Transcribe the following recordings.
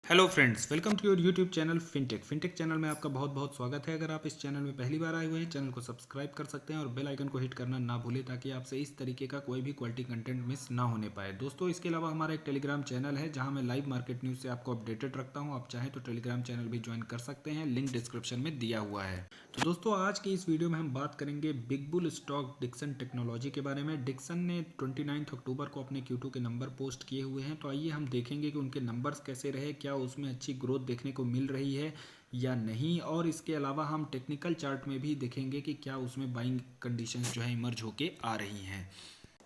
Hello friends, welcome to your YouTube channel fintech channel में आपका बहुत बहुत स्वागत है। अगर आप इस चैनल में पहली बार आए हुए हैं, चैनल को सब्सक्राइब कर सकते हैं और बेल आइकन को हिट करना ना भूलें ताकि आपसे इस तरीके का कोई भी क्वालिटी कंटेंट मिस ना होने पाए। दोस्तों, इसके अलावा हमारा एक टेलीग्राम चैनल है जहां मैं लाइव मार्केट न्यूज़ से आपको अपडेटेड रखता हूं। आप चाहें तो टेलीग्राम चैनल भी ज्वाइन कर सकते हैं, लिंक डिस्क्रिप्शन में दिया हुआ है। तो दोस्तों, आज की इस वीडियो में हम बात करेंगे big bull stock Dixon technology के बारे में। डिक्सन ने 29 अक्टूबर को अपने Q2 के नंबर पोस्ट किए हुए हैं, तो आइए हम देखेंगे कि उनके नंबर्स कैसे रहे, क्या उसमें अच्छी ग्रोथ देखने को मिल रही है या नहीं। और इसके अलावा हम टेक्निकल चार्ट में भी देखेंगे कि क्या उसमें बाइंग कंडीशंस जो है इमर्ज होके आ रही हैं।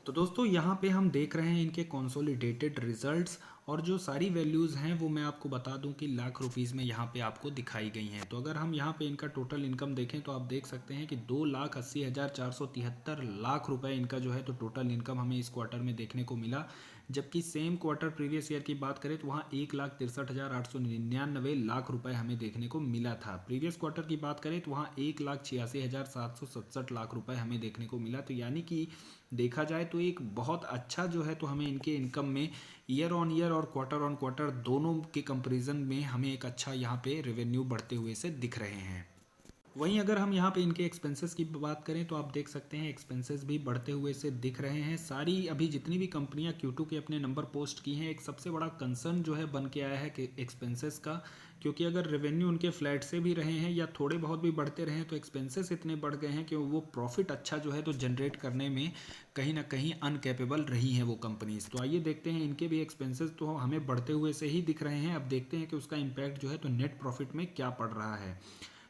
तो दोस्तों, यहाँ पे हम देख रहे हैं इनके कंसोलिडेटेड रिजल्ट्स, और जो सारी वैल्यूज़ हैं वो मैं आपको बता दूं कि लाख रुपीज़ में यहाँ पे आपको दिखाई गई हैं। तो अगर हम यहाँ पे इनका टोटल इनकम देखें तो आप देख सकते हैं कि 2,80,473 लाख रुपए इनका जो है तो टोटल इनकम हमें इस क्वार्टर में देखने को मिला। जबकि सेम क्वार्टर प्रीवियस ईयर की बात करें तो वहाँ 1,63,899 लाख रुपए हमें देखने को मिला था। प्रीवियस क्वार्टर की बात करें तो वहाँ 1,86,767 लाख रुपए हमें देखने को मिला। तो यानी कि देखा जाए तो एक बहुत अच्छा जो है तो हमें इनके इनकम में ईयर ऑन ईयर और क्वार्टर ऑन क्वार्टर दोनों के कंपैरिजन में हमें एक अच्छा यहाँ पे रेवेन्यू बढ़ते हुए से दिख रहे हैं। वहीं अगर हम यहाँ पे इनके एक्सपेंसेस की बात करें तो आप देख सकते हैं एक्सपेंसेस भी बढ़ते हुए से दिख रहे हैं। सारी अभी जितनी भी कंपनियां Q2 के अपने नंबर पोस्ट की हैं, एक सबसे बड़ा कंसर्न जो है बन के आया है कि एक्सपेंसेस का, क्योंकि अगर रेवेन्यू उनके फ्लैट से भी रहे हैं या थोड़े बहुत भी बढ़ते रहे हैं तो एक्सपेंसेस इतने बढ़ गए हैं कि वो प्रॉफिट अच्छा जो है तो जनरेट करने में कहीं ना कहीं अनकेपेबल रही हैं वो कंपनीज। तो आइए देखते हैं, इनके भी एक्सपेंसेस तो हमें बढ़ते हुए से ही दिख रहे हैं। अब देखते हैं कि उसका इम्पैक्ट जो है तो नेट प्रॉफिट में क्या पड़ रहा है।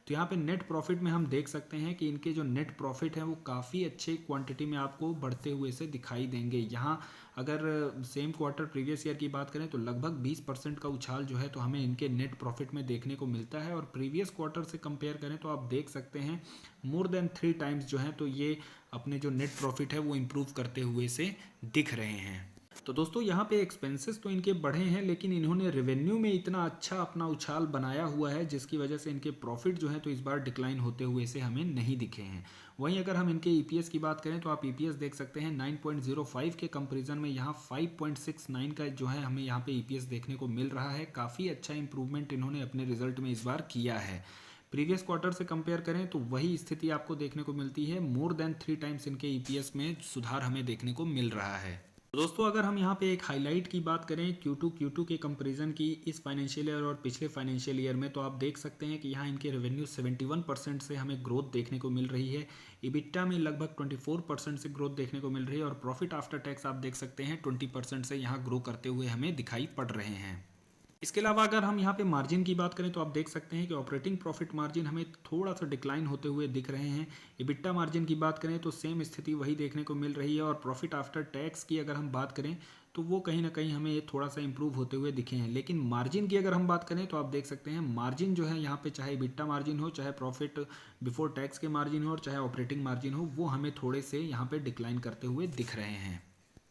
तो यहाँ पे नेट प्रॉफिट में हम देख सकते हैं कि इनके जो नेट प्रॉफिट है वो काफ़ी अच्छे क्वांटिटी में आपको बढ़ते हुए से दिखाई देंगे। यहाँ अगर सेम क्वार्टर प्रीवियस ईयर की बात करें तो लगभग 20% का उछाल जो है तो हमें इनके नेट प्रॉफिट में देखने को मिलता है। और प्रीवियस क्वार्टर से कंपेयर करें तो आप देख सकते हैं मोर देन 3 टाइम्स जो है तो ये अपने जो नेट प्रॉफिट है वो इम्प्रूव करते हुए से दिख रहे हैं। तो दोस्तों, यहाँ पे एक्सपेंसेस तो इनके बढ़े हैं, लेकिन इन्होंने रेवेन्यू में इतना अच्छा अपना उछाल बनाया हुआ है जिसकी वजह से इनके प्रॉफिट जो है तो इस बार डिक्लाइन होते हुए से हमें नहीं दिखे हैं। वहीं अगर हम इनके ईपीएस की बात करें तो आप ईपीएस देख सकते हैं 9.05 के कंपैरिजन में यहाँ 5.69 का जो है हमें यहाँ पे ईपीएस देखने को मिल रहा है। काफ़ी अच्छा इंप्रूवमेंट इन्होंने अपने रिजल्ट में इस बार किया है। प्रीवियस क्वार्टर से कंपेयर करें तो वही स्थिति आपको देखने को मिलती है। मोर देन 3 टाइम्स इनके ईपीएस में सुधार हमें देखने को मिल रहा है। तो दोस्तों, अगर हम यहाँ पे एक हाईलाइट की बात करें Q2 के कंपैरिजन की इस फाइनेंशियल ईयर और पिछले फाइनेंशियल ईयर में, तो आप देख सकते हैं कि यहाँ इनके रेवेन्यू 71% से हमें ग्रोथ देखने को मिल रही है। इबिट्टा में लगभग 24% से ग्रोथ देखने को मिल रही है और प्रॉफिट आफ्टर टैक्स आप देख सकते हैं 20% से यहाँ ग्रो करते हुए हमें दिखाई पड़ रहे हैं। इसके अलावा अगर हम यहाँ पे मार्जिन की बात करें तो आप देख सकते हैं कि ऑपरेटिंग प्रॉफिट मार्जिन हमें थोड़ा सा डिक्लाइन होते हुए दिख रहे हैं। इबिट्टा मार्जिन की बात करें तो सेम स्थिति वही देखने को मिल रही है। और प्रॉफिट आफ्टर टैक्स की अगर हम बात करें तो वो कहीं ना कहीं हमें थोड़ा सा इंप्रूव होते हुए दिखे हैं। लेकिन मार्जिन की अगर हम बात करें तो आप देख सकते हैं मार्जिन जो है यहाँ पे, चाहे इबिट्टा मार्जिन हो, चाहे प्रॉफिट बिफोर टैक्स के मार्जिन हो और चाहे ऑपरेटिंग मार्जिन हो, वो हमें थोड़े से यहाँ पे डिक्लाइन करते हुए दिख रहे हैं।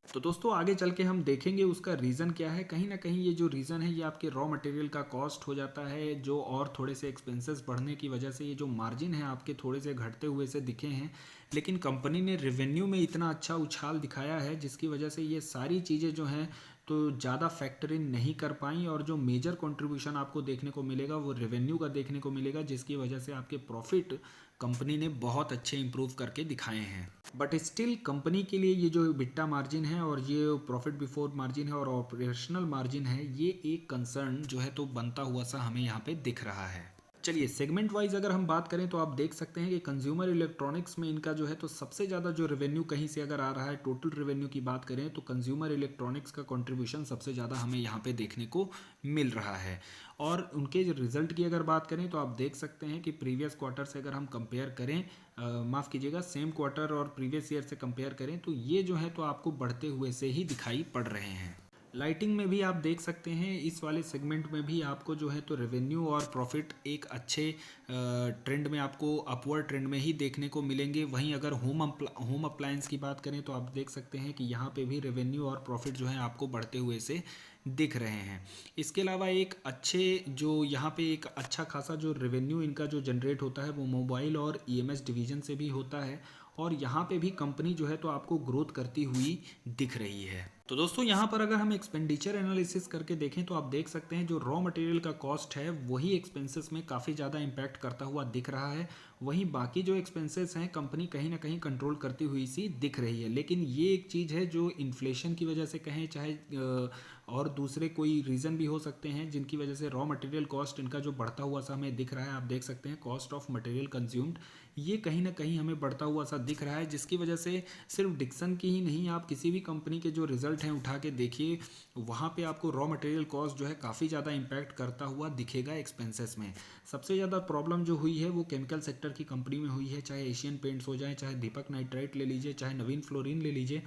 तो दोस्तों, आगे चल के हम देखेंगे उसका रीज़न क्या है। कहीं ना कहीं ये जो रीज़न है ये आपके रॉ मटेरियल का कॉस्ट हो जाता है, जो और थोड़े से एक्सपेंसेस बढ़ने की वजह से ये जो मार्जिन है आपके थोड़े से घटते हुए से दिखे हैं। लेकिन कंपनी ने रेवेन्यू में इतना अच्छा उछाल दिखाया है जिसकी वजह से ये सारी चीज़ें जो हैं तो ज़्यादा फैक्टर इन नहीं कर पाई, और जो मेजर कंट्रीब्यूशन आपको देखने को मिलेगा वो रेवेन्यू का देखने को मिलेगा, जिसकी वजह से आपके प्रॉफिट कंपनी ने बहुत अच्छे इंप्रूव करके दिखाए हैं। बट स्टिल कंपनी के लिए ये जो बिट्टा मार्जिन है और ये प्रॉफिट बिफोर मार्जिन है और ऑपरेशनल मार्जिन है, ये एक कंसर्न जो है तो बनता हुआ सा हमें यहाँ पे दिख रहा है। चलिए, सेगमेंट वाइज अगर हम बात करें तो आप देख सकते हैं कि कंज्यूमर इलेक्ट्रॉनिक्स में इनका जो है तो सबसे ज़्यादा जो रेवेन्यू कहीं से अगर आ रहा है, टोटल रेवेन्यू की बात करें तो कंज्यूमर इलेक्ट्रॉनिक्स का कंट्रीब्यूशन सबसे ज़्यादा हमें यहाँ पे देखने को मिल रहा है। और उनके जो रिजल्ट की अगर बात करें तो आप देख सकते हैं कि प्रीवियस क्वार्टर से अगर हम कंपेयर करें, माफ़ कीजिएगा, सेम क्वार्टर और प्रीवियस ईयर से कंपेयर करें तो ये जो है तो आपको बढ़ते हुए से ही दिखाई पड़ रहे हैं। लाइटिंग में भी आप देख सकते हैं, इस वाले सेगमेंट में भी आपको जो है तो रेवेन्यू और प्रॉफिट एक अच्छे ट्रेंड में, आपको अपवर्ड ट्रेंड में ही देखने को मिलेंगे। वहीं अगर होम अप्लायंस की बात करें तो आप देख सकते हैं कि यहाँ पे भी रेवेन्यू और प्रॉफिट जो है आपको बढ़ते हुए से दिख रहे हैं। इसके अलावा एक अच्छे जो यहाँ पे एक अच्छा खासा जो रेवेन्यू इनका जो जनरेट होता है वो मोबाइल और ईएमएस डिवीज़न से भी होता है, और यहाँ पे भी कंपनी जो है तो आपको ग्रोथ करती हुई दिख रही है। तो दोस्तों यहाँ पर अगर हम एक्सपेंडिचर एनालिसिस करके देखें तो आप देख सकते हैं जो रॉ मटेरियल का कॉस्ट है वही एक्सपेंसेस में काफ़ी ज़्यादा इम्पैक्ट करता हुआ दिख रहा है। वहीं बाकी जो एक्सपेंसेस हैं कंपनी कहीं ना कहीं कंट्रोल करती हुई सी दिख रही है। लेकिन ये एक चीज़ है जो इन्फ्लेशन की वजह से कहें चाहे और दूसरे कोई रीज़न भी हो सकते हैं जिनकी वजह से रॉ मटेरियल कॉस्ट इनका जो बढ़ता हुआ सा हमें दिख रहा है। आप देख सकते हैं कॉस्ट ऑफ मटेरियल कंज्यूम्ड ये कहीं ना कहीं हमें बढ़ता हुआ सा दिख रहा है, जिसकी वजह से सिर्फ डिक्सन की ही नहीं, आप किसी भी कंपनी के जो रिजल्ट हैं उठा के देखिए, वहाँ पे आपको रॉ मटेरियल कॉस्ट जो है काफ़ी ज़्यादा इम्पैक्ट करता हुआ दिखेगा एक्सपेंसेस में। सबसे ज़्यादा प्रॉब्लम जो हुई है वो केमिकल सेक्टर की कंपनी में हुई है, चाहे एशियन पेंट्स हो जाए, चाहे दीपक नाइट्राइट ले लीजिए, चाहे नवीन फ्लोरिन ले लीजिए।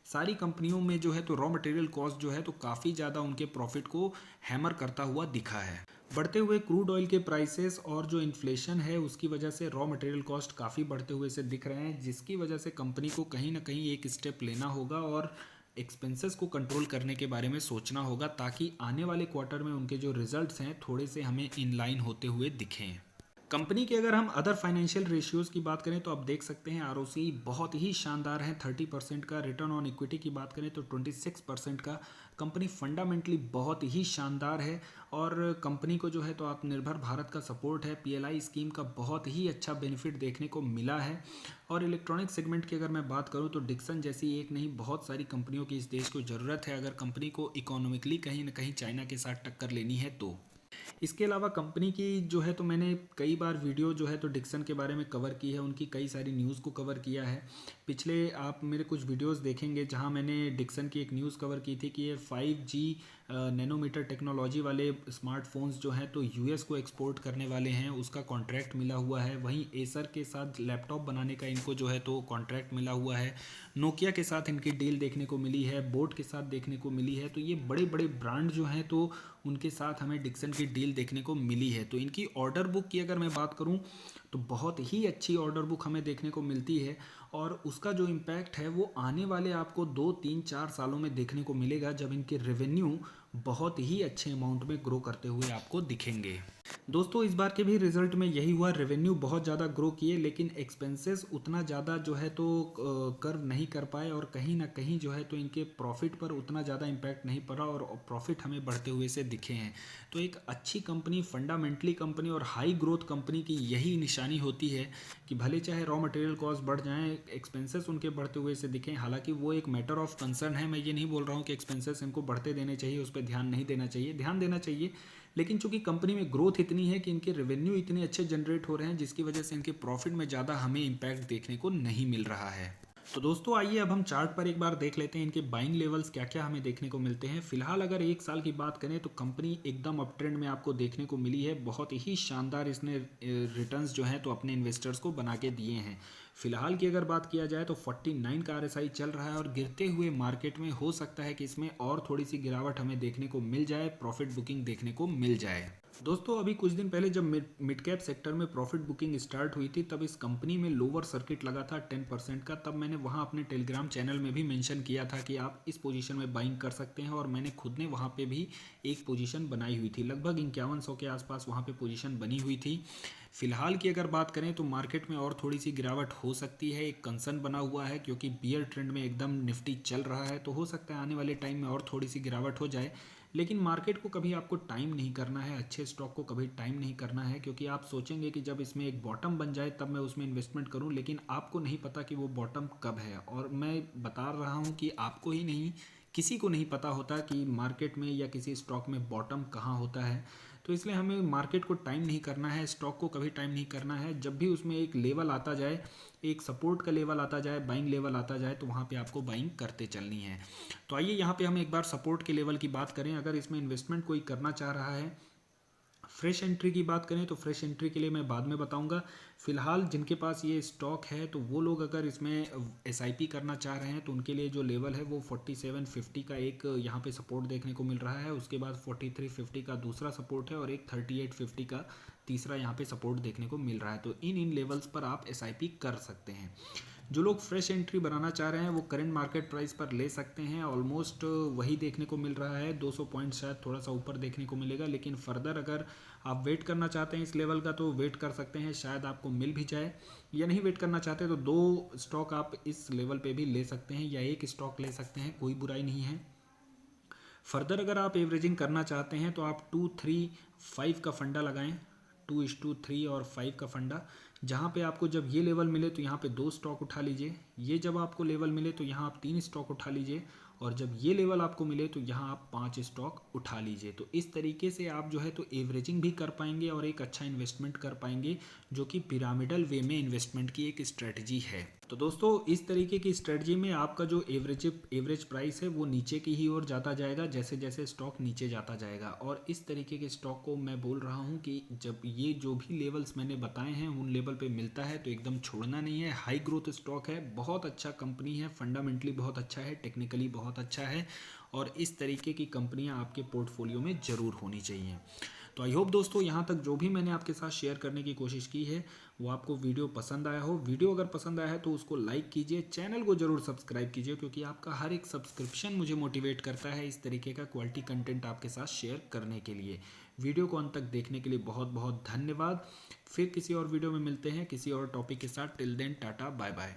सारी कंपनियों में जो है तो रॉ मटेरियल कॉस्ट जो है तो काफ़ी ज़्यादा उनके प्रॉफिट को हैमर करता हुआ दिखा है। बढ़ते हुए क्रूड ऑयल के प्राइसेस और जो इन्फ्लेशन है उसकी वजह से रॉ मटेरियल कॉस्ट काफ़ी बढ़ते हुए से दिख रहे हैं, जिसकी वजह से कंपनी को कहीं ना कहीं एक स्टेप लेना होगा और एक्सपेंसेस को कंट्रोल करने के बारे में सोचना होगा, ताकि आने वाले क्वार्टर में उनके जो रिजल्ट्स हैं थोड़े से हमें इनलाइन होते हुए दिखें। कंपनी के अगर हम अदर फाइनेंशियल रेशियोज़ की बात करें तो आप देख सकते हैं आरओसी बहुत ही शानदार है 30% का। रिटर्न ऑन इक्विटी की बात करें तो 26% का। कंपनी फंडामेंटली बहुत ही शानदार है और कंपनी को जो है तो आत्मनिर्भर भारत का सपोर्ट है, पीएलआई स्कीम का बहुत ही अच्छा बेनिफिट देखने को मिला है। और इलेक्ट्रॉनिक सेगमेंट की अगर मैं बात करूं तो डिक्सन जैसी एक नहीं बहुत सारी कंपनियों की इस देश को ज़रूरत है अगर कंपनी को इकोनॉमिकली कहीं ना कहीं चाइना के साथ टक्कर लेनी है तो। इसके अलावा कंपनी की जो है तो मैंने कई बार वीडियो जो है तो डिक्सन के बारे में कवर की है, उनकी कई सारी न्यूज़ को कवर किया है। पिछले आप मेरे कुछ वीडियोस देखेंगे जहां मैंने डिक्सन की एक न्यूज़ कवर की थी कि ये 5G नैनोमीटर टेक्नोलॉजी वाले स्मार्टफोन्स जो हैं तो यूएस को एक्सपोर्ट करने वाले हैं, उसका कॉन्ट्रैक्ट मिला हुआ है। वहीं एसर के साथ लैपटॉप बनाने का इनको जो है तो कॉन्ट्रैक्ट मिला हुआ है। नोकिया के साथ इनकी डील देखने को मिली है, बोट के साथ देखने को मिली है। तो ये बड़े बड़े ब्रांड जो हैं तो उनके साथ हमें डिक्सन की डील देखने को मिली है। तो इनकी ऑर्डर बुक की अगर मैं बात करूं तो बहुत ही अच्छी ऑर्डर बुक हमें देखने को मिलती है और उसका जो इम्पैक्ट है वो आने वाले आपको 2 3 4 सालों में देखने को मिलेगा, जब इनके रेवेन्यू बहुत ही अच्छे अमाउंट में ग्रो करते हुए आपको दिखेंगे। दोस्तों इस बार के भी रिजल्ट में यही हुआ, रेवेन्यू बहुत ज़्यादा ग्रो किए लेकिन एक्सपेंसेस उतना ज़्यादा जो है तो कर नहीं कर पाए और कहीं ना कहीं जो है तो इनके प्रॉफिट पर उतना ज़्यादा इम्पैक्ट नहीं पड़ा और प्रॉफिट हमें बढ़ते हुए से दिखे हैं। तो एक अच्छी कंपनी, फंडामेंटली कंपनी और हाई ग्रोथ कंपनी की यही निशानी होती है कि भले चाहे रॉ मटेरियल कॉस्ट बढ़ जाएँ, एक्सपेंसेस उनके बढ़ते हुए से दिखें। हालांकि वो एक मैटर ऑफ कंसर्न है, मैं ये नहीं बोल रहा हूँ कि एक्सपेंसेस इनको बढ़ते देने चाहिए, उस पर ध्यान नहीं देना चाहिए, ध्यान देना चाहिए। लेकिन चूंकि कंपनी में ग्रोथ इतनी है कि इनके रेवेन्यू इतने अच्छे जनरेट हो रहे हैं जिसकी वजह से इनके प्रॉफिट में ज़्यादा हमें इम्पैक्ट देखने को नहीं मिल रहा है। तो दोस्तों आइए अब हम चार्ट पर एक बार देख लेते हैं इनके बाइंग लेवल्स क्या क्या हमें देखने को मिलते हैं। फिलहाल अगर एक साल की बात करें तो कंपनी एकदम अप ट्रेंड में आपको देखने को मिली है, बहुत ही शानदार इसने रिटर्न्स जो हैं तो अपने इन्वेस्टर्स को बना के दिए हैं। फिलहाल की अगर बात किया जाए तो 49 का आरएसआई चल रहा है और गिरते हुए मार्केट में हो सकता है कि इसमें और थोड़ी सी गिरावट हमें देखने को मिल जाए, प्रॉफिट बुकिंग देखने को मिल जाए। दोस्तों अभी कुछ दिन पहले जब मिड कैप सेक्टर में प्रॉफिट बुकिंग स्टार्ट हुई थी तब इस कंपनी में लोअर सर्किट लगा था 10% का। तब मैंने वहां अपने टेलीग्राम चैनल में भी मेंशन किया था कि आप इस पोजीशन में बाइंग कर सकते हैं और मैंने खुद ने वहां पे भी एक पोजीशन बनाई हुई थी, लगभग 5100 के आसपास वहां पे पोजीशन बनी हुई थी। फिलहाल की अगर बात करें तो मार्केट में और थोड़ी सी गिरावट हो सकती है, एक कंसर्न बना हुआ है क्योंकि बियर ट्रेंड में एकदम निफ्टी चल रहा है, तो हो सकता है आने वाले टाइम में और थोड़ी सी गिरावट हो जाए। लेकिन मार्केट को कभी आपको टाइम नहीं करना है, अच्छे स्टॉक को कभी टाइम नहीं करना है, क्योंकि आप सोचेंगे कि जब इसमें एक बॉटम बन जाए तब मैं उसमें इन्वेस्टमेंट करूं, लेकिन आपको नहीं पता कि वो बॉटम कब है। और मैं बता रहा हूं कि आपको ही नहीं, किसी को नहीं पता होता कि मार्केट में या किसी स्टॉक में बॉटम कहाँ होता है। तो इसलिए हमें मार्केट को टाइम नहीं करना है, स्टॉक को कभी टाइम नहीं करना है। जब भी उसमें एक लेवल आता जाए, एक सपोर्ट का लेवल आता जाए, बाइंग लेवल आता जाए, तो वहाँ पे आपको बाइंग करते चलनी है। तो आइए यहाँ पे हम एक बार सपोर्ट के लेवल की बात करें। अगर इसमें इन्वेस्टमेंट कोई करना चाह रहा है, फ्रेश एंट्री की बात करें तो फ्रेश एंट्री के लिए मैं बाद में बताऊंगा। फिलहाल जिनके पास ये स्टॉक है तो वो लोग अगर इसमें एसआईपी करना चाह रहे हैं तो उनके लिए जो लेवल है वो 4750 का एक यहाँ पे सपोर्ट देखने को मिल रहा है। उसके बाद 4350 का दूसरा सपोर्ट है और एक 3850 का तीसरा यहाँ पे सपोर्ट देखने को मिल रहा है। तो इन लेवल्स पर आप एसआईपी कर सकते हैं। जो लोग फ्रेश एंट्री बनाना चाह रहे हैं वो करंट मार्केट प्राइस पर ले सकते हैं, ऑलमोस्ट वही देखने को मिल रहा है, 200 पॉइंट शायद थोड़ा सा ऊपर देखने को मिलेगा। लेकिन फर्दर अगर आप वेट करना चाहते हैं इस लेवल का तो वेट कर सकते हैं, शायद आपको मिल भी जाए। या नहीं वेट करना चाहते तो 2 स्टॉक आप इस लेवल पे भी ले सकते हैं या एक स्टॉक ले सकते हैं, कोई बुराई नहीं है। फर्दर अगर आप एवरेजिंग करना चाहते हैं तो आप 2-3-5 का फंडा लगाएं, 2:3 और 5 का फंडा, जहाँ पे आपको जब ये लेवल मिले तो यहाँ पे 2 स्टॉक उठा लीजिए, ये जब आपको लेवल मिले तो यहाँ आप 3 स्टॉक उठा लीजिए, और जब ये लेवल आपको मिले तो यहाँ आप 5 स्टॉक उठा लीजिए। तो इस तरीके से आप जो है तो एवरेजिंग भी कर पाएंगे और एक अच्छा इन्वेस्टमेंट कर पाएंगे, जो कि पिरामिडल वे में इन्वेस्टमेंट की एक स्ट्रेटजी है। तो दोस्तों इस तरीके की स्ट्रेटजी में आपका जो एवरेज प्राइस है वो नीचे की ही ओर जाता जाएगा जैसे जैसे स्टॉक नीचे जाता जाएगा। और इस तरीके के स्टॉक को मैं बोल रहा हूँ कि जब ये जो भी लेवल्स मैंने बताए हैं उन लेवल पे मिलता है तो एकदम छोड़ना नहीं है। हाई ग्रोथ स्टॉक है, बहुत अच्छा कंपनी है, फंडामेंटली बहुत अच्छा है, टेक्निकली बहुत अच्छा है, और इस तरीके की कंपनियां आपके पोर्टफोलियो में ज़रूर होनी चाहिए। तो आई होप दोस्तों यहाँ तक जो भी मैंने आपके साथ शेयर करने की कोशिश की है वो आपको वीडियो पसंद आया हो। वीडियो अगर पसंद आया है तो उसको लाइक कीजिए, चैनल को ज़रूर सब्सक्राइब कीजिए, क्योंकि आपका हर एक सब्सक्रिप्शन मुझे मोटिवेट करता है इस तरीके का क्वालिटी कंटेंट आपके साथ शेयर करने के लिए। वीडियो को अंत तक देखने के लिए बहुत बहुत धन्यवाद। फिर किसी और वीडियो में मिलते हैं किसी और टॉपिक के साथ। Till then tata bye bye.